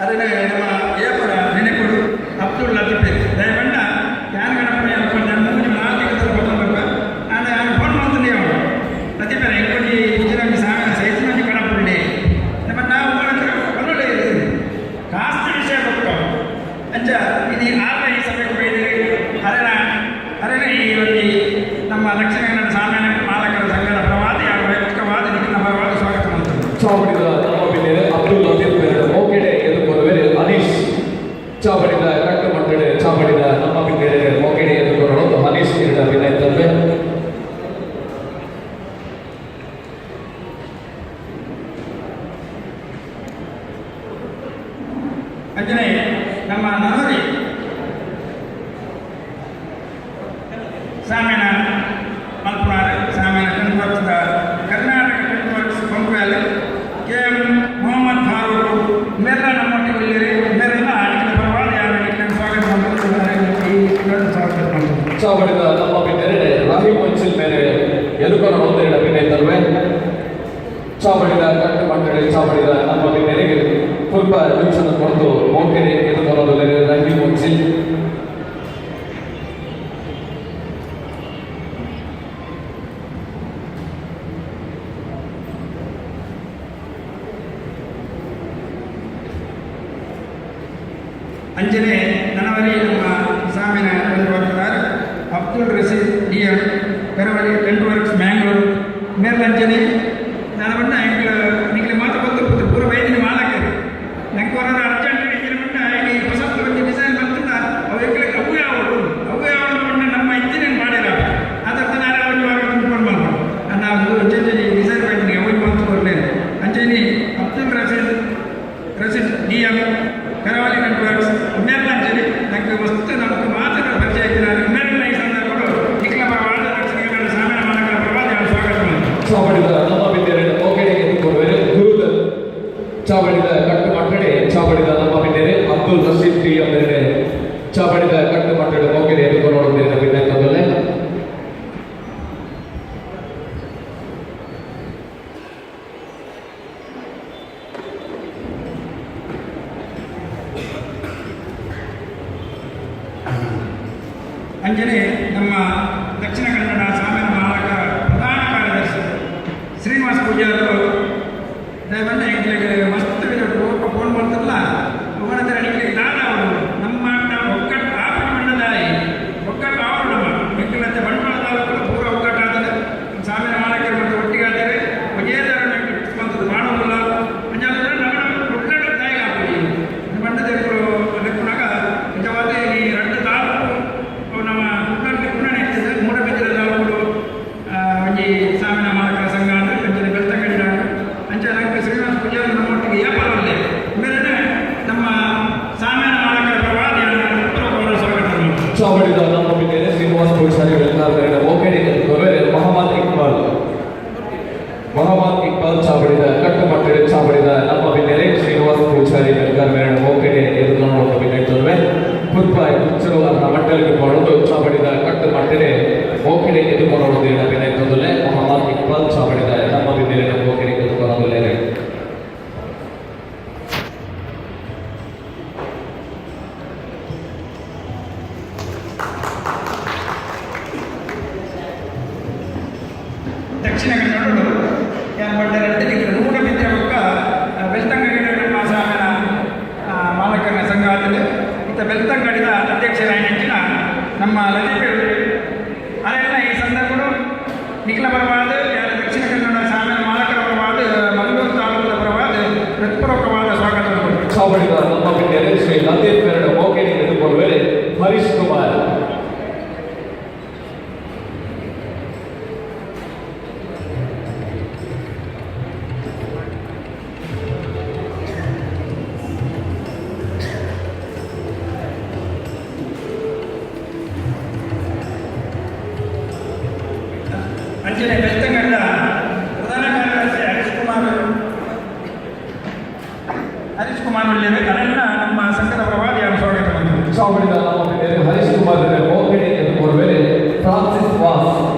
ಅದನ್ನು ನಮ್ಮ ಏಪರ ನೆನೆಕೊಡು ಅಬ್ದುಲ್ ಲತೀಫ್ ದಯವಂಡ ಯಾರು ಗಣಪನ ಹೇಳ್ಕೊಂಡು ನನ್ನ ಮುಂದೆ ಮಾತಿಗೆ ಬಂದ ನಾನು ಫೋನ್ ಮಾಡ್ತೀನಿ ಅವನು ಲತೀಫರ ಹೆಂಗೆ ಇಂಜಿನಿಯರಿಂಗ್ ಸಾಂಗ ಸೈಜ್ ಮಂದಿ ಕಣಪುಂಡಿ ನಮ್ಮ ನಾವು ಒಳ್ಳೊಳ್ಳೆ ಕಾಸ್ತಿ ವಿಷಯ ಕೊಟ್ಟು ಅಂಚ ಇದು ಆರ್ನ ಈ ಸಭೆಗೆ ಹೋಗಿದ್ದೀರಿ ಅರೇನ ಈ ಒಂದು ನಮ್ಮ ದಕ್ಷಿಣ ಕನ್ನಡ ಸಾಮಾನ್ಯ ಮಾಲಕರ ಸಂಘದ ಪರವಾದಿ ಹಾಗೂ ವೈಯಕ್ತಿಕವಾದ ನಿಖಿಲ ಪರವಾದ ಸ್ವಾಗತ ಚಾವಡಿದ ನಮ್ಮ ಬಿನ್ನೆರೆ ಅಬ್ದುಲ್ ಲತೀಫ್ ಮೋಕೆಡೆ ಎದುರುಕೊರುವರೆ ಅನೀಶ್ ಚಾವಡಿದ ಕಟ್ಟು ಮಂಡಳೆ ಚಾವಡಿದ ನಮ್ಮ ಬಿನ್ನೆರೆ ಮೋಕೆಡೆ ಎದುರುಕೊರೊಂದು ಅನೀಶ್ ನೀಡಿದ ವಿನಯತಲ್ವೇ ಅಂಜನೆ ನಮ್ಮ ನವರಿ ಸಾಮೇನ ಮಲ್ಪುನಾರ ಸಾಮೇನ ಟೆನ್ವರ್ಕ್ಸ್ದ ಕರ್ನಾಟಕ ಟೆನ್ವರ್ಕ್ಸ್ ಪಂಪುವೆಲ್ KM ಮೊಹಮ್ಮದ್ ಫಾರೂಕ್ ಮೇರೆಲ್ಲ ನಮ್ಮೊಟ್ಟಿಗೆ ಒಳ್ಳೆಯರಿ ಮೇರೆಲ್ಲ ನಿಖಿಲ ಪರವಾದ ಯಾರು ನಿಖಿಲ ಸ್ವಾಗತ ಮಾಡ್ತಾರೆ ಸ್ವಾಗತ ಮಾಡ್ತಾರೆ ಚಾವಡಿದ ನಮ್ಮ ಬಿನ್ನೆರೆ ರಾಹಿ ಮಂಚಿಲ್ ಮೇಲೆ ಎದುರುಕೊರೊಂದು ವಿನಯತಲ್ವೇ ಚಾವಡಿದ ಕಟ್ಟು ಮಂಡಳೆ ಚಾವಡಿದ ನಮ್ಮ ಬಿನ್ನೆರೆಗೆ ಸ್ವಲ್ಪ ನಿಮಿಷದ ಕೊಟ್ಟು ಮೋಕೆಡೆ ಎದುರುಕೊರೊಂದು ರಾಹಿ ಮಂಚಿಲ್ ಅಂಜನೆ ನನವರಿ ನಮ್ಮ ಸಾಮಿನ ಟೆನ್ವರ್ಕ್ದಾರ್ ಅಬ್ದುಲ್ ರಶೀದ್ DM ಕರವಳಿ ಟೆನ್ವರ್ಕ್ಸ್ ಮ್ಯಾಂಗ್ಳೂರು ಮೇಲ್ ಅಂಜನೆ ನಾನು ಬಣ್ಣ ನಿಖಿಲ ಮಾತು ಬಂದು ಪೂರ ವೈದ್ಯನ ಮಾಲಕರು ನಂಗೆ ಹೊರ ಅರ್ಜೆಂಟ್ ಇಂಜಿನ ಬಣ್ಣ ಇಲ್ಲಿ ಹೊಸ ಒಂದು ಡಿಸೈನ್ ಬಂತಂದ ಅವಕ್ಕೆ ಅವು ಯಾವುದು ಬಣ್ಣ ನಮ್ಮ ಇಂಜಿನಿಯರ್ ಮಾಡ್ಯಾರ ಅದರ ನಾನು ಒಂದು ವಾರ ತುಂಬಿಕೊಂಡು ಮಾಡ್ಬೋದು ನಾವು ಅಂಜನೆ ಡಿಸೈನ್ ಮಾಡಿದ್ದೀನಿ ಅವರಿಗೆ ಬಂತು ಬರಲಿಲ್ಲ ಅಂಜನೆ ಅಬ್ದುಲ್ ರಶೀದ್ DM ಕರಾವಳಿ ನೆಟ್ವರ್ಕ್ಸ್ ಮೇಲ್ನಂಜಲಿ ನನಗೆ ವಸ್ತು ನಮಗೆ ಮಾತುಗಳ ಪರಿಚಯ ಇದ್ದಾರೆ ಮೇಲಿನ ಈ ಸಂದರ್ಭಗಳು ನಿಖಿಲ ಪರವಾದ ದಕ್ಷಿಣ ಕನ್ನಡ ಸಾಮಾನ್ಯ ಮಾನಗಳ ಪರವಾದ ಸ್ವಾಗತ ಚಾವಡಿದ ನಮ್ಮ ಬಿನ್ನೆರೆ ಮೋಕೆಡೆ ಎದುರುಕೊರುವರೆ ಗುರುದಲ್ ಚಾವಡಿದ ಕಟ್ಟು ಮಂಡಳೆ ಚಾವಡಿದ ನಮ್ಮ ಬಿನ್ನೆರೆ ಅಬ್ದುಲ್ ರಶೀದ್ DM ಚಾವಡಿದ ಕಟ್ಟು ಮಂಡಳೆ ಮೋಕೆಡೆ ಎದುರುಕೊರೊಂದು ವಿನಯತಲ್ವೇ ಅಂಜನೆ ನಮ್ಮ ದಕ್ಷಿಣ ಕನ್ನಡ ಸಾಮಾನ್ಯ ಮಾಲಕ ಪ್ರಧಾನ ಕಾರ್ಯದರ್ಶಿ ಶ್ರೀನಿವಾಸ ಪೂಜಾರು ದಯವನ್ನ ಎಂಟ್ಲಿಗೆ ಮಸ್ತ್ ಫೋನ್ ಮಾಡ್ತಾರಲ್ಲ ಅವನ ಅಡಿಗೆ ದಾದ ಅವರು ನಮ್ಮ ಒಕ್ಕಟ್ಟು ಆಪಣ ಬಣ್ಣದಾಯಿ ಒಕ್ಕಟ್ಟು ಆಪಣ ನಮ್ಮ ಬೆಂಗಳೂರಂತೆ ಬಂಡವಾಳದ ಪೂರ ಒಕ್ಕಟ್ಟಾದರೆ ಸಾಮಾನ್ಯ ಮಾಲಕರು ಮತ್ತು ಒಟ್ಟಿಗೆ ಆದರೆ ವಜೇದಾರ ಬಂದದ್ದು ಮಾಡೋದಿಲ್ಲ ಅಂಜಾದ್ರೆ ನಮ್ಮ ಒಕ್ಕಟ್ಟ ತಾಯಿ ಆಗ್ತದೆ ಬಣ್ಣದೇವರು ಲೆಕ್ಕನಾಗ ನಿಜವಾದ ಈ ಎರಡು ತಾಲೂಕು ನಮ್ಮ ಕುಣ್ಣನೆ ಇರ್ತದೆ ಮೂಡಬಿದ್ದಿರ ತಾಲೂಕು ಒಂಜಿ ಸಾಮಿನ ಮಾಲಕರ ಸಂಘ ಅಂದರೆ ಅಂಚನೆ ಬೆಳ್ತಂಗಡಿ ಅಂಚೆ ನಂಗೆ ಶ್ರೀನಿವಾಸ ಪೂಜಾರಿ ನಮ್ಮೊಟ್ಟಿಗೆ ಏಪರಲ್ಲೇ ಮೇರೆ ನಮ್ಮ ಸಾಮಿನ ಮಾಲಕರ ಪ್ರವಾದಿ ಸ್ವಾಗತ ಚಾವಡಿದ ನಮ್ಮ ಬಿನ್ನೆರೆ ಶ್ರೀನಿವಾಸ ಪೂಜಾರಿ ವೆಲ್ಕಾರ್ದ ಮೋಕೆಡೆ ಎದುರುಕೊರುವರೆ ಮೊಹಮ್ಮದ್ ಇಕ್ಬಾಲ್ ಚಾವಡಿದ ಕಟ್ಟು ಮಂಡಳೆ ಚಾವಡಿದ ನಮ್ಮ ಬಿನ್ನೆರೆ ಶ್ರೀನಿವಾಸ ಪೂಜಾರಿ ವೆಲ್ಕಾರ್ದ ಮೋಕೆಡೆ ಎದುರುಕೊಂಡು ವಿನಯತಲ್ವೇ ಪುರ್ಪಾಯ್ ಕುಚ್ಚರು ಅದರ ಮಂಡಳಿಗೆ ಮಾಡೋದು ಚಾವಡಿದ ಕಟ್ಟು ಮಂಡಳೆ ಮೋಕೆಡೆ ಎದುರುಕೊರೊಂದು ವಿನಯತಲ್ವೇ ಮೊಹಮ್ಮದ್ ಇಕ್ಬಾಲ್ ಚಾವಡಿದ ನಮ್ಮ ಬಿನ್ನೆರೆ ಮೋಕೆಡೆ ಎದುರುಕೊರೊಂದು ದಕ್ಷಿಣ ಕನ್ನಡ ಯಾರು ನಿಖಿಲ ಮೂಡಬಿದ್ದಿರ ಪಕ್ಕ ಬೆಳ್ತಂಗಡಿ ನಮ್ಮ ಸಾಮಿನ ಮಾಲಕರ ಸಂಘ ಆದಲ್ಲಿ ಮತ್ತು ಬೆಳ್ತಂಗಡಿದ ಅಧ್ಯಕ್ಷರಾಗಿನ ನಮ್ಮ ಲತೀಫ್ ಅದೆಲ್ಲ ಈ ಸಂದರ್ಭಗಳು ನಿಖಿಲ ಪರವಾದ ಯಾರು ದಕ್ಷಿಣ ಕನ್ನಡ ಸಾಮಾನ್ಯ ಮಾಲಕರ ಪರವಾದ ಮಂಗಳೂರು ತಾಲೂಕದ ಪರವಾದ ಹೃತ್ಪೂರ್ವಕವಾದ ಸ್ವಾಗತ ಚಾವಡಿದ ನಮ್ಮ ಬಿನ್ನೆರೆ ಶ್ರೀ ಲತೀಫ್ ಮೋಕೆಡೆ ಎದುರುಕೊರುವರೆ ಹರೀಶ್ ಕುಮಾರ್ ಅಂಚನೆ ಬೆಳ್ತಂಗಡಿದ ಪ್ರಧಾನ ಕಾರ್ಯದರ್ಶಿ ಹರೀಶ್ ಕುಮಾರ್ ಒಳ್ಳೆಯದು ಅದೆಲ್ಲ ನಮ್ಮ ಸಂಘದ ಪ್ರವಾದಿ ಸ್ವಾಗತ ಚಾವಡಿದ ನಮ್ಮ ಬಿನ್ನೆರೆ ಹರೀಶ್ ಕುಮಾರ್ ಮೋಕೆಡೆ ಎದುರುಕೊರುವರೆ ಫ್ರಾನ್ಸಿಸ್ ವಾಸ್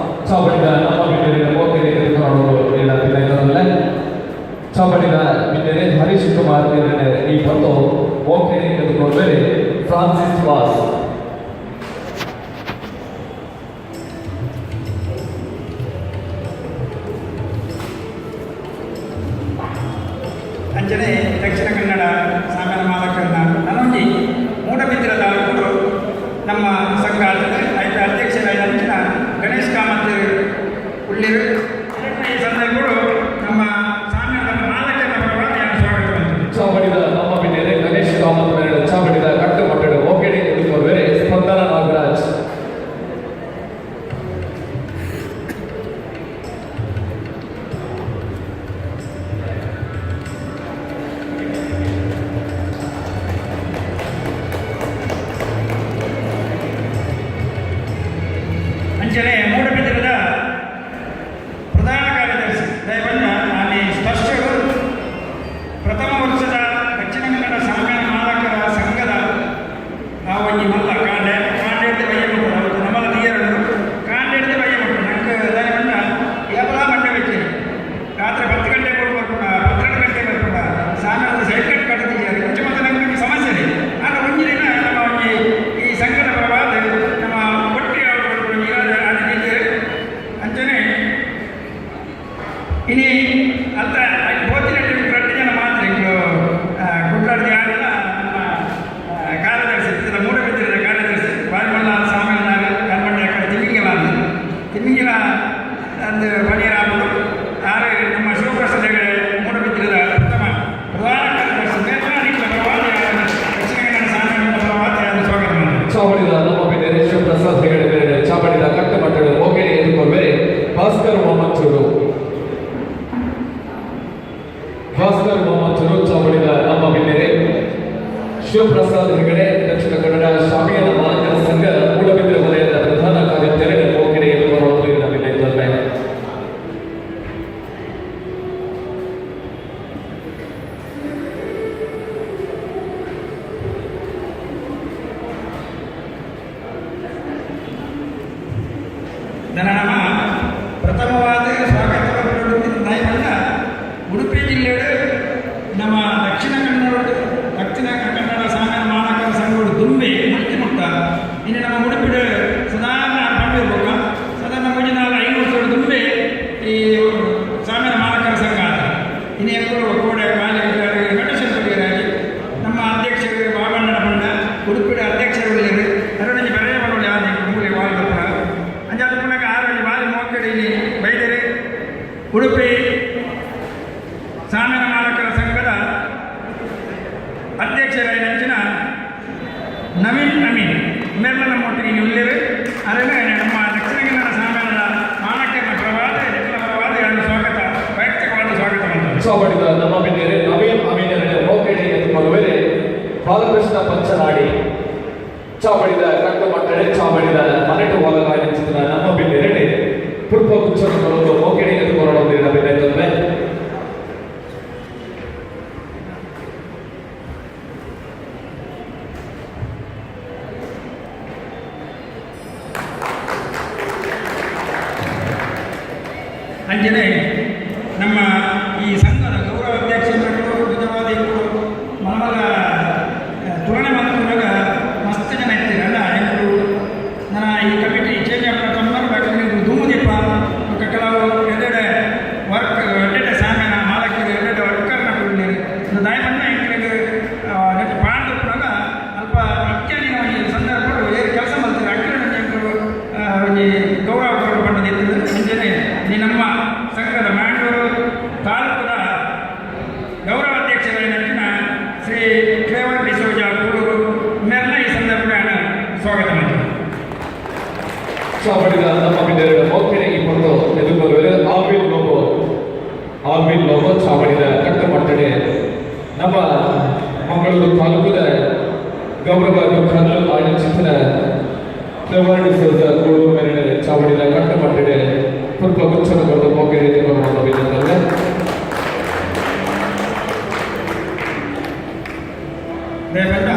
ಚಾವಡಿದ ನಮ್ಮ ಬಿನ್ನೆರೆ ಮೋಕೆಡೆ ಎದುರುಕೊರೊಂದು ವಿನಯತಲ್ವೇ ಚಾವಡಿದ ಬಿನ್ನೆರೆ ಹರೀಶ್ ಕುಮಾರ್ ಈ ಬಂದು ಫ್ರಾನ್ಸಿಸ್ ವಾಸ್. ಅಂಚನೆ ದಕ್ಷಿಣ ಕನ್ನಡ ಸಾಮಾನ್ಯ ಮಾಲಕರನ್ನ ನನೊಂಜಿ ಮೂಡಬಿದಿರೆ ತಾಲೂಕು ನಮ್ಮ ಸಂಘ ಆಯ್ತು ಅಧ್ಯಕ್ಷರಾದ ಅಂಚಿನ ಗಣೇಶ್ ಕಾಮತ್ ಉಳ್ಳಿರು ಈ ಸಂದರ್ಭಗಳು ನಮ್ಮ ಸಾಮಾನ್ಯ ಮಾಲಕರ ಪರವಾಗಿ ಸ್ವಾಗತ ಮಾಡ್ತೀನಿ. ಚಾವಡಿದ ನಮ್ಮ ಬಿನ್ನೆರೆ ಗಣೇಶ್ ಕಾಮತ್ ಮೇಳ ಚಾವಡಿದ ಕಟ್ಟು ಮಟ್ಟಡ ಓಕೆಡೆ ಎದುರುವರೆ ಸ್ಪಂದನ ನಾಗರಾಜ್. ಅಂಚನೆ ಮೂಡಬಿದಿರದ ಪ್ರಧಾನ ಕಾರ್ಯದರ್ಶಿ ದಯವನ್ನ ಅಲ್ಲಿ ಸ್ಪರ್ಶರು ಪ್ರಥಮ ವರ್ಷದ ದಕ್ಷಿಣ ಕನ್ನಡ ಸಾಮಾನ್ಯ ಮಾಲಕರ ಸಂಘದ ಆ ಒಂಜಿ ಮಲ್ಲ ಕಾಂಡೆಡ್ದು ಬಯ್ಯ ಮಕ್ಕಳು ನಮ್ಮಲ್ಲ ನೀರನ್ನು ಕಾಂಡೆಡ್ದು ಬಯ್ಯ ಮಕ್ಕಳು ನಂಗೆ ದಯವನ್ನ ಯಾವಲ ಮಂಡ್ಯ ವೆಚ್ಚಿ ರಾತ್ರಿ 10 ಗಂಟೆ ಬರ್ಬೇಕುಂಡ 12 ಗಂಟೆ ಬರ್ಬೇಕುಂಡ ಸಾಮಾನ್ಯದ ಸೈಡ್ ಕಟ್ ಕಟ್ಟಿದ್ದೀರಿ ಮುಂಚೆ ಮತ್ತೆ ನಂಗೆ ಸಮಸ್ಯೆ ಇದೆ. ಆಗ ಒಂಜಿ ದಿನ ನಮ್ಮ ಒಂಜಿ ಈ ಸಂಘದ ಪರವಾದ ನಮ್ಮ ಒಟ್ಟಿಗೆ ಅಂಚನೆ ಇನಿ ಅರ್ಥ ಬೋತಿನ 2 ಜನ ಮಾತ್ರ ಕುಟ್ಲಾಡ್ದು ಯಾರೆಲ್ಲ ನಮ್ಮ ಕಾರ್ಯದರ್ಶಿ ಮೂಡಬಿದ್ದಿರದ ಕಾರ್ಯದರ್ಶಿ ಬಾರಿಮಲ್ಲ ಸಾಮಾನ್ಯ ಕಲ್ಮಂಡ ತಿಮ್ಮಿಂಗಿಲ ಅಂದು ಬಣಿಯರಾಗಲು ಆರು ನಮ್ಮ ಶಿವಪ್ರಸಾದ್ ಹೆಗಡೆ ಮೂಡಬಿದ್ದಿರದ ಪ್ರಥಮ ಪ್ರಧಾನ ಕಾರ್ಯದರ್ಶಿ ಮೇಲ್ಮಾನಿಗಳ ಪರವಾದ ದಕ್ಷಿಣ ಕನ್ನಡ ಸಾಮಾನ್ಯ ಪರವಾದ ಸ್ವಾಗತ ಮಾಡಿದರು. ಚಾವಡಿದ ನಮ್ಮ ಬಿನ್ನೆರೆ ಶಿವಪ್ರಸಾದ್ ಹೆಗಡೆ ಬೇರೆ ಚಾವಡಿದ ಕಟ್ಟು ಮಟ್ಟಡ ಓಕೆಡೆ ಎದುರುವರೆ ಭಾಸ್ಕರ್ ಮೊಹಮ್ಮದ್ ಚೂರು. ಭಾಸ್ಕರ್ ಮೊಹಮ್ಮದ್ ಚೂರು ಚಾವಡಿದ ನಮ್ಮ ಬಿನ್ನೆರೆ ಶಿವಪ್ರಸಾದ್ ಹೆಗಡೆ ದಕ್ಷಿಣ ಕನ್ನಡ ಶಾಮಿಯಾನ ಮಾಲಕರ ಸಂಘ ಮೂಡಬಿದಿರೆ ವಲಯದ ಪ್ರಧಾನ ಕಾರ್ಯದರ್ಶಿ ಓಕೆಡೆ ಎದುರುವರೆ ನಮ್ಮಿಲ್ಲಿದ್ದಾರೆ. ನಮ್ಮ ಪ್ರಥಮವಾದ ಸ್ವಾಗತವನ್ನು ದಯವನ್ನ ಉಡುಪಿ ಜಿಲ್ಲೆಯ ನಮ್ಮ ದಕ್ಷಿಣ ಕನ್ನಡ ಸಾಮಾನ್ಯ ಮಾಲಕರ ಸಂಘಗಳು ದುಂಬೆ ಮುಟ್ಟಿಮುಟ್ಟ ಇನ್ನು ನಮ್ಮ ಉಡುಪಿಡ ಸಾಧಾರಣ ಬಂದಿರ್ಬೇಕು ಸಾಧಾರಣ ಮುಂಜಿನಾಲ್ 500 ದುಂಬೆ ಈ ಸಾಮಾನ್ಯ ಮಾಲಕರ ಸಂಘ ಆದ ಇನ್ನು ಎಕ್ಕರು ಕೋಡೆ ಕಾಲಿಗಾರಿ ಗಣೇಶನ್ ಬಗೆರಾಗಿ ನಮ್ಮ ಅಧ್ಯಕ್ಷರು ಬಾಬಣ್ಣನ ಬಂಡ ಉಡುಪಿಡ ಅಧ್ಯಕ್ಷರು ಅರವಣಿ ಬರೆಯ ಬರೋಳು ಯಾರು ಮೂಲೆ ವಾಲ್ದಪ್ಪ ಅಂಜಾದ ಪುನಃ ಆರಲ್ಲಿ ಬಾರಿ ಮೋಕಡಿಲಿ ಬೈದರೆ ಉಡುಪಿ ಸಾಮಾನ್ಯ ಮಾಲಕರ ಸಂಘದ ಅಧ್ಯಕ್ಷರಾಗಿನ ನವೀನ್ ಅಮೀನ್ ಮೇಲ್ಮನ ಮೊಟ್ಟಿಗೆ ಉಳ್ಳೇರು ಅದನ್ನು ನಮ್ಮ ದಕ್ಷಿಣ ಕನ್ನಡ ಸಾಮಾನ್ಯ ಮಾಲಕರ ಪರವಾದ ಎಲ್ಲ ಪರವಾದ ಎರಡು ಸ್ವಾಗತ ವೈಯಕ್ತಿಕವಾದ ಸ್ವಾಗತ ಮಾಡ್ತಾರೆ. ಚಾವಡಿದ ನಮ್ಮ ಬಿನ್ನೆರೆ ನವೀನ್ ಅಮೀನರ ಓಕೆಡೆ ಎದುರುವರೆ ಬಾಲಕೃಷ್ಣ ಪಂಚನಾಡಿ. ಚಾವಡಿದ ಕಟ್ಟು ಮಟ್ಟಡೆ ಚಾವಡಿದ ಮನೆಟು ಹೊಲಗಾಯ ಚಿತ್ರ ನಮ್ಮ ಬಿನ್ನೆರೆ ಪುಷ್ಪ ಗುಚ್ಛಗಳನ್ನು ಓಕೆಡೆ ಎದುರುವರೆ ಬಿನ್ನೆತ್ತಂದ್ರೆ ಅಂಜನೆ ನಮ್ಮ ಈ ಸಂಘದ ಗೌರವ ಅಧ್ಯಕ್ಷರು ನಿಜವಾದಿಗಳು ಮನಮಗ ತುಲನೆ ಮಾಡ್ಕೊಂಡಾಗ ಮಸ್ತ್ ಜನ ಇರ್ತೀರಲ್ಲ ಎಲ್ಲರೂ ನನ್ನ ಈ ಕಮಿಟಿ ಚೇಂಜ್ ಆಗ್ಬೇಕು ಧೂಮದೀಪ ಕೆಲವು ಎರಡೆಡೆ ವರ್ಕ್ ಎರಡೆಡೆ ಸಾಮಾನ್ಯ ಮಾಲಕರು ಎರಡೆಡೆ ವರ್ಕರ್ನ ಕೊಡಲಿರಿ ದಯಮಣ್ಣ ಹೆಂಗೆ ನೆಟ್ಟು ಪಾಂಡುವಾಗ ಅಲ್ಪ ಇತ್ಯಾದಿ ಈ ಸಂದರ್ಭಗಳು ಕೆಲಸ ಮಾಡ್ತಾರೆ ಅಕ್ಕರು ಒಂದು ಗೌರವ ಬಂದಿರ್ತದೆ ಮುಂಚೆನೆ ಈ ನಮ್ಮ ಸಂಘದ ಮ್ಯಾಂಗ್ಳೂರು ತಾಲೂಕದ ಗೌರವ ಅಧ್ಯಕ್ಷರಾದ ಶ್ರೀ ಟ್ರೇವರ್ ಡಿಸೋಜ ಕೂಡೂರು ಮೇರೆಲ್ಲ ಈ ಸಂದರ್ಭ ಸ್ವಾಗತ ಮಾಡ್ತಾರೆ. ಚಾವಡಿದ ನಮ್ಮ ಬಿನ್ನೆರೆ ಓಕೆಡೆ ಇಬ್ಬರು ಎದುರುವರೆ ಆಲ್ವಿನ್ ಲೋಬೋ ಚಾವಡಿದ ಕಟ್ಟು ಮಟ್ಟಡೆ ನಮ್ಮ ಮಂಗಳೂರು ತಾಲೂಕದ ಗೌರವ ಕಲ್ಲು ಆಯೋಜಿಸಿದ ಟ್ರೇವರ್ ಡಿಸೋಜ ಕೂಡೂರು ಮೇರೆ ಚಾವಡಿದ ಕಟ್ಟು ಮಟ್ಟಡೆ ಪುಷ್ಪ ಗುಚ್ಛವನ್ನು ಓಕೆಡೆ ಎದುರುವರೆ ದಯವಿಟ್ಟು